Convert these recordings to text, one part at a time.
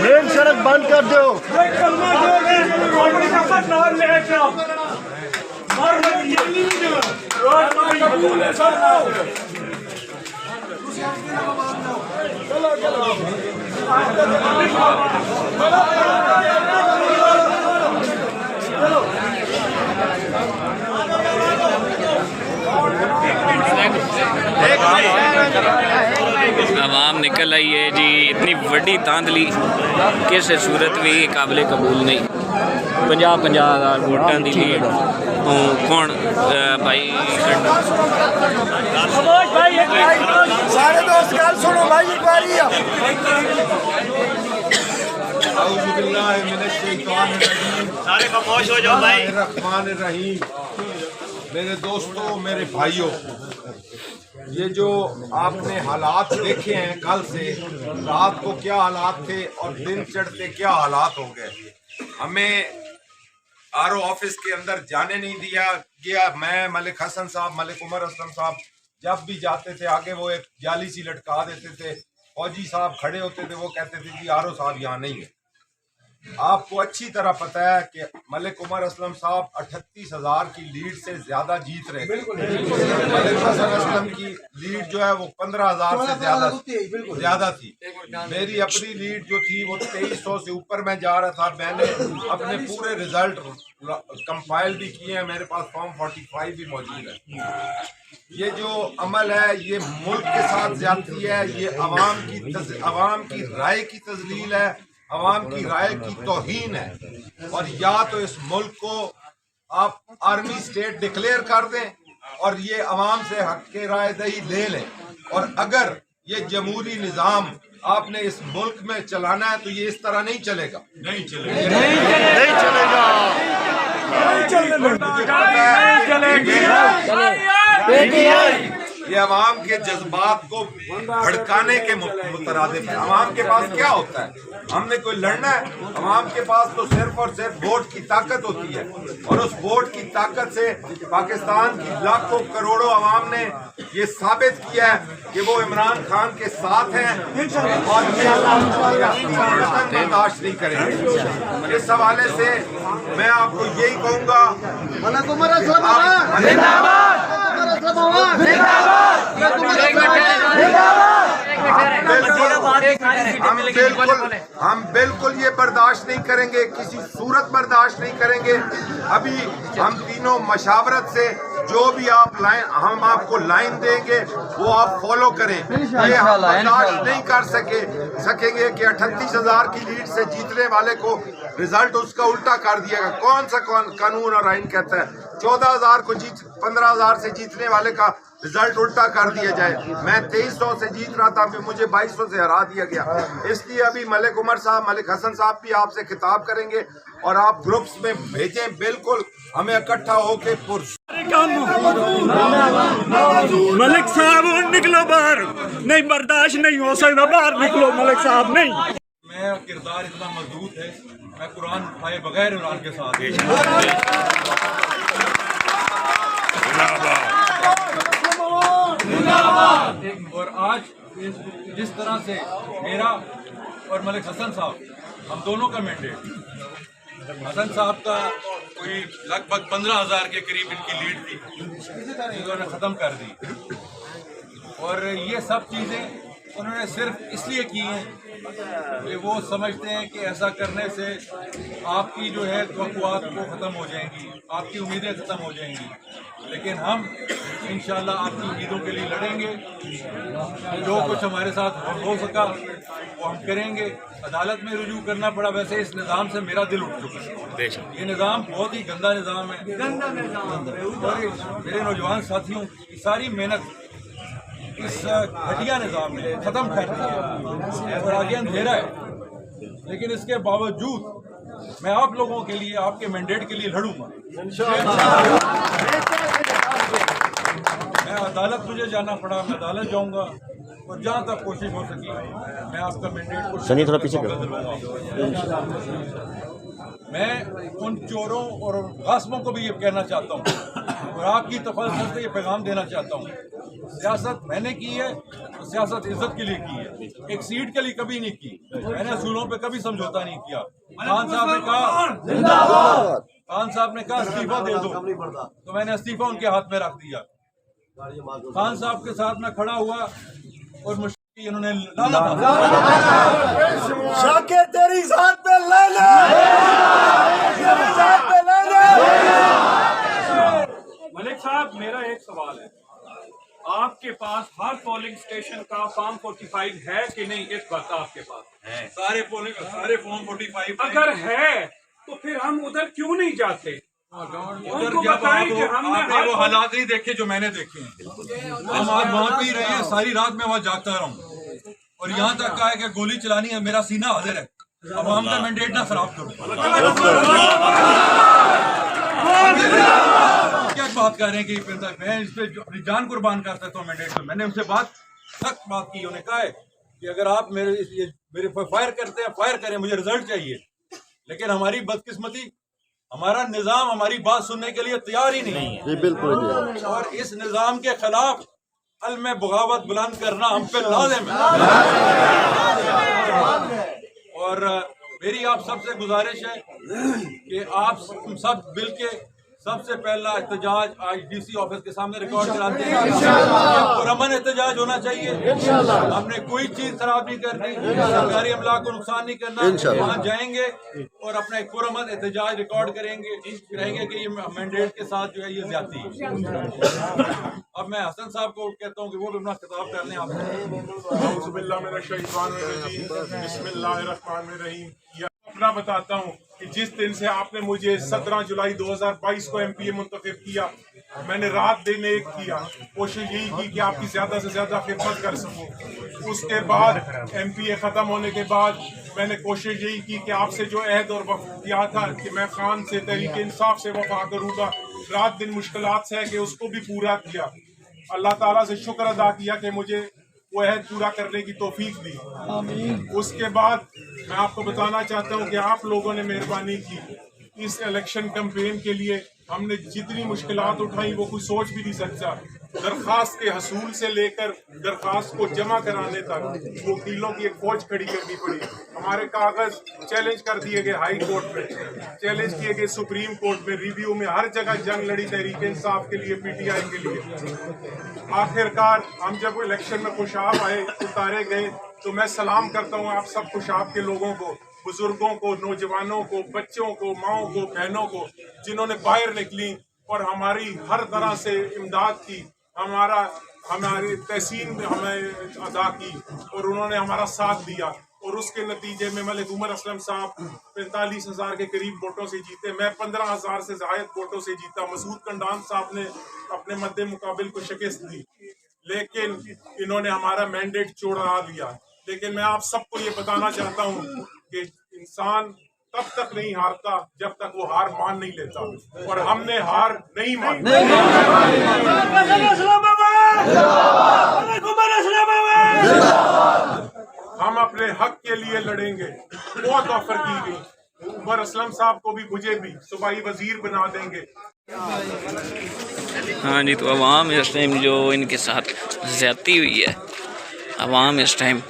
Main सड़क बंद कर दो। आवाम निकल आई है जी। इतनी वड्डी धांधली किस सूरत भी काबिल कबूल नहीं। 50,000 वोटां दी लीड तो कौन भाई सारे दोस्त गल सुनो भाई एक बारी। सारे खामोश हो जाओ भाई। रहमानिर्रहीम। मेरे दोस्तों, मेरे भाइयों, ये जो आपने हालात देखे हैं कल से, रात को क्या हालात थे और दिन चढ़ते क्या हालात हो गए। हमें आरओ ऑफिस के अंदर जाने नहीं दिया गया। मैं, मलिक हसन साहब, मलिक उमर असलम साहब जब भी जाते थे आगे वो एक जाली सी लटका देते थे। फौजी साहब खड़े होते थे, वो कहते थे कि आरओ साहब यहाँ नहीं है। आपको अच्छी तरह पता है कि मलिक उमर असलम साहब 38,000 की लीड से ज्यादा जीत रहे थे। मलिक हसन असलम की लीड जो है वो 15,000 से ज्यादा थी। मेरी अपनी लीड जो थी वो 2300 से ऊपर मैं जा रहा था। मैंने अपने पूरे रिजल्ट कंपाइल भी किए हैं, मेरे पास फॉर्म 45 भी मौजूद है। ये जो अमल है ये मुल्क के साथ ज्यादती है, ये अवाम की राय की तजलील है, अवाम की राय की तौहीन है। और या तो इस मुल्क को आप आर्मी स्टेट डिक्लेयर कर दें और ये अवाम से हक के राय दही ले लें, और अगर ये जमहूरी निज़ाम आपने इस मुल्क में चलाना है तो ये इस तरह नहीं चलेगा। नहीं चलेगा। ये अवाम के जज्बात को भड़काने के मुतरादिफ है। अवाम के पास क्या होता है? हमने कोई लड़ना है, अवाम के पास तो सिर्फ और सिर्फ वोट की ताकत होती है, और उस वोट की ताकत से पाकिस्तान की लाखों करोड़ों अवाम ने ये साबित किया है कि वो इमरान खान के साथ हैं और ये बर्दाश्त नहीं करेंगे। इस हवाले से मैं आपको यही कहूँगा, हम बिल्कुल ये बर्दाश्त नहीं करेंगे, किसी सूरत बर्दाश्त नहीं करेंगे। अभी हम तीनों मशावरत से जो भी आप हम आपको लाइन देंगे वो आप फॉलो करें। ये हम बर्दाश्त नहीं कर सकेंगे कि 38,000 की लीड से जीतने वाले को रिजल्ट उसका उल्टा कर दिया गया। कौन सा कानून और आइन कहता है 14,000 को 15,000 से जीतने वाले का रिजल्ट उल्टा कर दिया जाए? मैं 2300 से जीत रहा था, फिर मुझे 2200 से हरा दिया गया। इसलिए अभी मलिक उमर साहब, मलिक हसन साहब भी आपसे खिताब करेंगे और आप ग्रुप्स में भेजें। बिल्कुल हमें इकट्ठा होके मलिक साहब निकलो बाहर, नहीं बर्दाश्त नहीं हो सकता, बाहर निकलो मलिक साहब। नहीं, मैं किरदार इतना मजबूत है, मैं कुरान उठाए बगैर इमरान के साथ। और आज जिस तरह से मेरा और मलिक हसन साहब, हम दोनों का मैंडेट, हसन साहब का कोई लगभग 15,000 के करीब इनकी लीड थी, इन्होंने ख़त्म कर दी। और ये सब चीज़ें उन्होंने सिर्फ इसलिए की हैं कि वो समझते हैं कि ऐसा करने से आपकी जो है तवक्कुआत को ख़त्म हो जाएंगी, आपकी उम्मीदें ख़त्म हो जाएंगी। लेकिन हम इंशाअल्लाह आपकी उम्मीदों के लिए लड़ेंगे। जो कुछ हमारे साथ हो सका वो हम करेंगे। अदालत में रुजू करना पड़ा, वैसे इस निज़ाम से मेरा दिल उठ चुका है। ये निज़ाम बहुत ही गंदा निज़ाम है, और मेरे नौजवान साथियों की सारी मेहनत इस घटिया निज़ाम ने ख़त्म कर दिया और आगे अंधेरा है। लेकिन इसके बावजूद मैं आप लोगों के लिए, आपके मैंडेट के लिए लड़ूंगा। मैं अदालत, मुझे जाना पड़ा मैं अदालत जाऊंगा, और जहाँ तक कोशिश हो सकी मैं आपका मैंडेट को थोड़ा पीछे दिलवाऊंगा। मैं उन चोरों और गासबों को भी ये कहना चाहता हूँ और आपकी तफल्सुल से ये पैगाम देना चाहता हूँ, सियासत मैंने की है तो सियासत इज्जत के लिए की है, एक सीट के लिए कभी नहीं की। मैंने असूलों पे कभी समझौता नहीं किया। खान साहब ने कहा इस्तीफा दे दो, तो मैंने इस्तीफा उनके हाथ में रख दिया। खान साहब के साथ मैं खड़ा हुआ और मुश्किल इन्होंने लाना था। शाकिर तेरी जात पे लाना, तेरी जात पे लाना। मलिक साहब, मेरा एक सवाल है, आपके पास हर पोलिंग स्टेशन का फॉर्म 45 है कि नहीं? इस वक्त आपके पास है सारे फॉर्म 45 अगर है तो फिर हम उधर क्यों नहीं जाते? उधर उनको जब बताएं कि आपने हमने वो हालात नहीं देखे जो मैंने देखे हैं। हम आज वहाँ पे ही रहे हैं, सारी रात में वहाँ जागता रहा हूँ और यहाँ तक कहा है कि गोली चलानी है, मेरा सीना हाजिर है। अब हम का मैंडेट ना खराब करो। क्या बात कर रहे हैं कि मैं इस पे अपनी जान कुर्बान कर सकता हूँ मैंडेट पे? मैंने उनसे सख्त बात की। उन्होंने कहा है कि अगर आप मेरे फायर करते हैं, फायर करें, मुझे रिजल्ट चाहिए। लेकिन हमारी बदकिस्मती, हमारा निजाम हमारी बात सुनने के लिए तैयार ही नहीं है। बिल्कुल। और इस निजाम के खिलाफ हल में बगावत बुलंद करना हम पे लाज़िम है। और मेरी आप सबसे गुजारिश है कि आप सब मिल के सबसे पहला एहतजाज आज DC ऑफिस के सामने रिकॉर्ड कराते हैं। पुरअमन एहतजाज होना चाहिए। हमने कोई चीज खराब नहीं करनी, सरकारी अमला को नुकसान नहीं करना। वहाँ जाएंगे और अपना एक पुरअमन एहतजाज रिकॉर्ड करेंगे, कहेंगे कि ये मैंडेट के साथ जो है ये ज्यादती है। अब मैं हसन साहब को कहता हूँ कि वो भी अपना खिताब कर लें। आपसे अपना बताता हूँ कि जिस दिन से आपने मुझे 17 जुलाई 2022 को MPA मुंतखब किया, मैंने रात दिन एक किया, कोशिश यही की कि आपकी ज्यादा से ज्यादा खिदमत कर सकूं। उसके बाद MPA खत्म होने के बाद मैंने कोशिश यही की कि आपसे जो अहद और वफ़ा किया था कि मैं खान से तहरीक इंसाफ से वफा करूंगा, रात दिन मुश्किलात से है कि उसको भी पूरा किया। अल्लाह ताला से शुक्र अदा किया कि मुझे वो अहद पूरा करने की तौफीक दी। उसके बाद मैं आपको बताना चाहता हूँ कि आप लोगों ने मेहरबानी की। इस इलेक्शन कैंपेन के लिए हमने जितनी मुश्किलात उठाई वो कोई सोच भी नहीं सकता। दरखास्त के हसूल से लेकर दरखास्त को जमा कराने तक वकीलों की एक फौज खड़ी करनी पड़ी। हमारे कागज चैलेंज कर दिए गए हाई कोर्ट में, चैलेंज किए गए सुप्रीम कोर्ट में, रिव्यू में, हर जगह जंग लड़ी तहरीक इंसाफ के लिए, PTI के लिए। आखिरकार हम जब इलेक्शन में खुशाब आए, उतारे गए, तो मैं सलाम करता हूँ आप सब खुशाब के लोगों को, बुजुर्गों को, नौजवानों को, बच्चों को, माओं को, बहनों को, जिन्होंने बाहर निकली और हमारी हर तरह से इमदाद की, हमारी तहसीन में हमें अदा की और उन्होंने हमारा साथ दिया। और उसके नतीजे में मलिक उमर असलम साहब 45,000 के करीब वोटों से जीते, मैं 15,000 से ज़ायद वोटों से जीता। मसूद कंडान साहब ने अपने मद्दे मुकाबिल को शिकस्त दी, लेकिन इन्होंने हमारा मैंडेट चौड़ा दिया। लेकिन मैं आप सबको ये बताना चाहता हूँ कि इंसान तब तक नहीं हारता जब तक वो हार मान नहीं लेता, और हमने हार नहीं मानी। हम अपने हक के लिए लड़ेंगे। बहुत ऑफर की गई, उमर असलम साहब को भी, मुझे भी सूबाई वजीर बना देंगे। हाँ जी, तो अवाम इस टाइम जो इनके साथ ज़्यादती हुई है, अवाम इस टाइम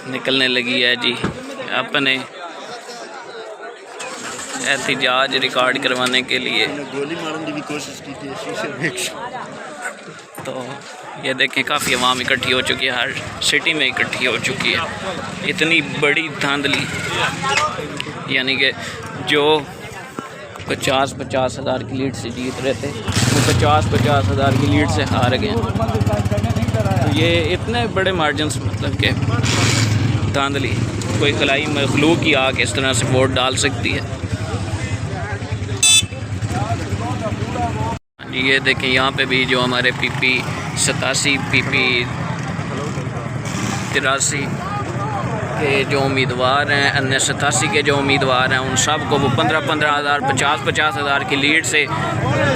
निकलने लगी है जी अपने एहतजाज रिकॉर्ड करवाने के लिए। गोली मारने की भी कोशिश की थी शीशे में। तो ये देखें काफ़ी अवाम इकट्ठी हो चुकी है, हर सिटी में इकट्ठी हो चुकी है। इतनी बड़ी धांधली, यानी कि जो 50-50 हज़ार की लीड से जीत रहे थे वो 50-50 हज़ार की लीड से हार गए। तो ये इतने बड़े मार्जिन से, मतलब कि धांधली, कोई खलाई मखलूक ही आके इस तरह से वोट डाल सकती है। ये देखें यहाँ पे भी जो हमारे PP 87, PP 83 के जो उम्मीदवार हैं, अन्य 87 के जो उम्मीदवार हैं, उन सब को वो 15-15 हज़ार, 50-50 हज़ार की लीड से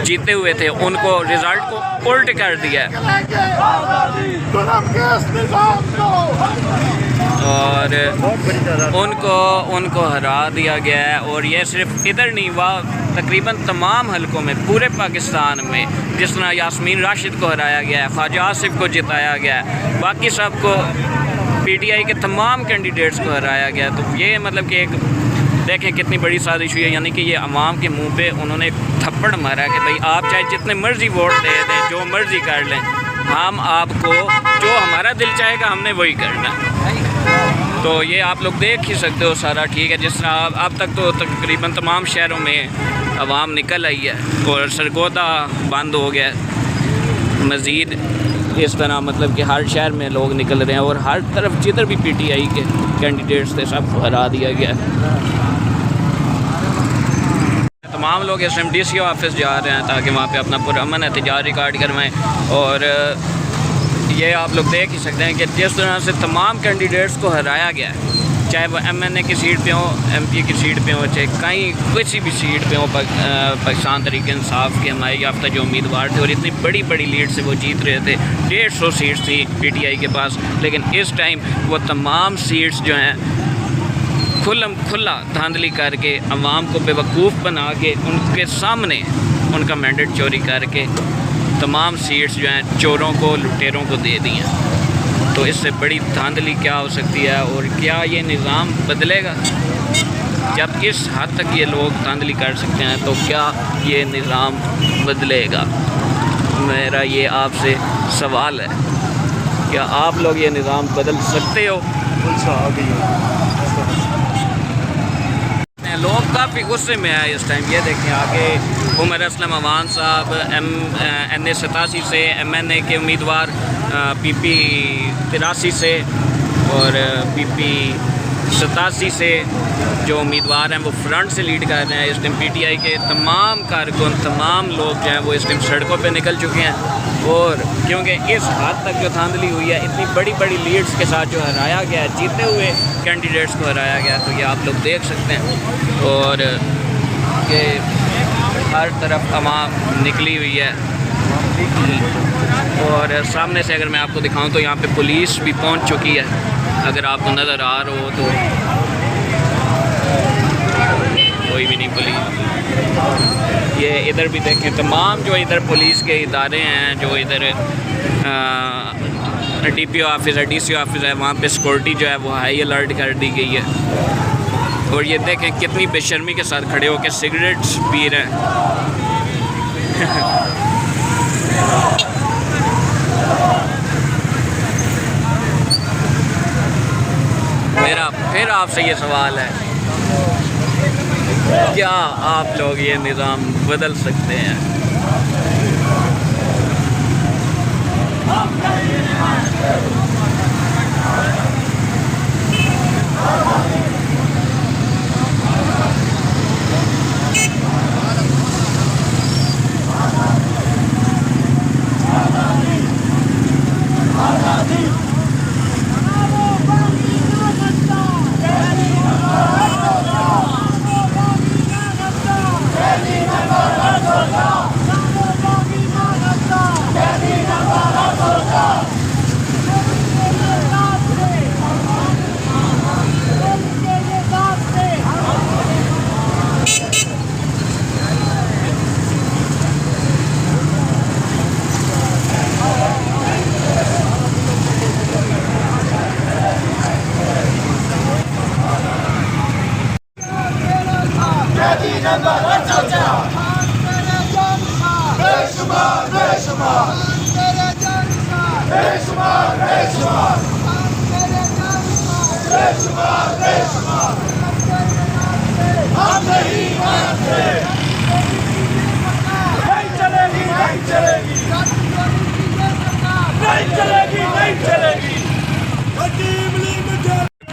जीते हुए थे, उनको रिज़ल्ट को उल्ट कर दिया है। और उनको हरा दिया गया है। और ये सिर्फ इधर नहीं हुआ, तकरीबन तमाम हलकों में पूरे पाकिस्तान में, जिस तरह यास्मीन राशिद को हराया गया है, ख्वाजा आसिफ को जिताया गया है, बाकी सबको PTI के तमाम कैंडिडेट्स को हराया गया। तो ये मतलब कि एक देखें कितनी बड़ी साजिश हुई है, यानी कि ये अवाम के मुंह पे उन्होंने थप्पड़ मारा कि भाई आप चाहे जितने मर्जी वोट दे दें, जो मर्जी कर लें, हम आपको जो हमारा दिल चाहेगा हमने वही करना। तो ये आप लोग देख ही सकते हो सारा, ठीक है। जिस तरह अब तक तो तकरीबन तमाम शहरों में अवाम निकल आई है और सरगोदा बंद हो गया है। मज़ीद इस तरह मतलब कि हर शहर में लोग निकल रहे हैं और हर तरफ जिधर भी PTI के कैंडिडेट्स थे सबको हरा दिया गया। तमाम लोग इस टाइम DCO ऑफिस जा रहे हैं ताकि वहाँ पे अपना पुरअमन एहतजाज रिकॉर्ड करवाएं। और ये आप लोग देख ही सकते हैं कि जिस तरह से तमाम कैंडिडेट्स को हराया गया है, चाहे वो MNA की सीट पे हो, MP की सीट पे हो, चाहे कहीं किसी भी सीट पे हो, पाकिस्तान तहरीक इंसाफ के हमारे याफ्ता जो उम्मीदवार थे और इतनी बड़ी बड़ी लीड से वो जीत रहे थे। 150 सीट्स थी PTI के पास, लेकिन इस टाइम वो तमाम सीट्स जो हैं खुला धांधली करके अवाम को बेवकूफ़ बना के उनके सामने उनका मैंडेट चोरी करके तमाम सीट्स जो हैं चोरों को, लुटेरों को दे दी हैं। तो इससे बड़ी धांधली क्या हो सकती है और क्या ये निज़ाम बदलेगा? जब इस हद तक ये लोग धांधली कर सकते हैं तो क्या ये निज़ाम बदलेगा? मेरा ये आपसे सवाल है, क्या आप लोग ये निज़ाम बदल सकते हो? लोग काफ़ी गुस्से में आए इस टाइम। ये देखें आगे उमर असलम अवान साहब NA 87 से, MNA के उम्मीदवार PP 83 से और PP 87 से जो उम्मीदवार हैं वो फ्रंट से लीड कर रहे हैं। इस टाइम PTI के तमाम कारकुन, तमाम लोग जो हैं वो इस टाइम सड़कों पे निकल चुके हैं। और क्योंकि इस हद तक जो धांधली हुई है, इतनी बड़ी बड़ी लीड्स के साथ जो हराया गया, जीते हुए कैंडिडेट्स को हराया गया, तो ये आप लोग देख सकते हैं। और ये हर तरफ अवाम निकली हुई है। और सामने से अगर मैं आपको दिखाऊं तो यहाँ पे पुलिस भी पहुँच चुकी है, अगर आपको नज़र आ रहा हो तो। कोई भी नहीं पुलिस। ये इधर भी देखें, तमाम जो इधर पुलिस के इदारे हैं, जो इधर DPO ऑफिस है, DC ऑफिस है, वहाँ पे सिक्योरिटी जो है वो हाई अलर्ट कर दी गई है। और ये देखें कितनी बेशर्मी के साथ खड़े होकर सिगरेट्स पी रहे हैं। मेरा फिर आपसे ये सवाल है, क्या आप लोग ये निज़ाम बदल सकते हैं?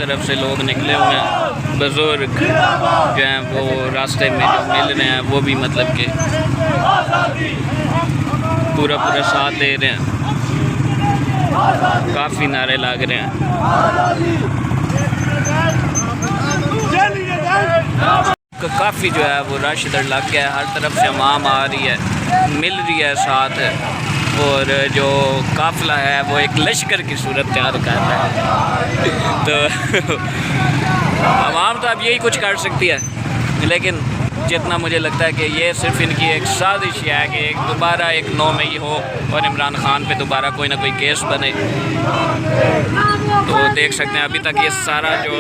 तरफ से लोग निकले हुए हैं, बुजुर्ग जो हैं वो रास्ते में जो मिल रहे हैं वो भी मतलब कि पूरा साथ दे रहे हैं, काफ़ी नारे लग रहे हैं। काफ़ी जो है वो रश इधर लग गया है, हर तरफ से अवाम आ रही है, मिल रही है साथ। और जो काफिला है वो एक लश्कर की सूरत तैयार कर रहा है। तो आवाम तो अब यही कुछ कर सकती है, लेकिन जितना मुझे लगता है कि ये सिर्फ इनकी एक साजिश है कि एक दोबारा एक 9 मई हो और इमरान खान पे दोबारा कोई ना कोई केस बने। तो देख सकते हैं अभी तक ये सारा जो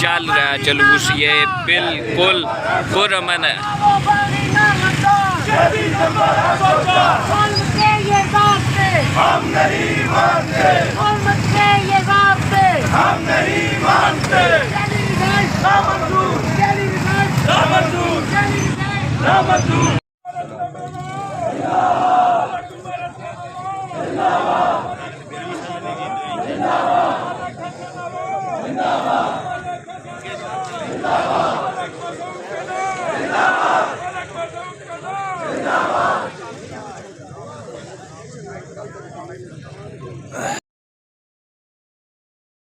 चल रहा है जुलूस, ये बिल्कुल पुरअमन है। हम नहीं मानते।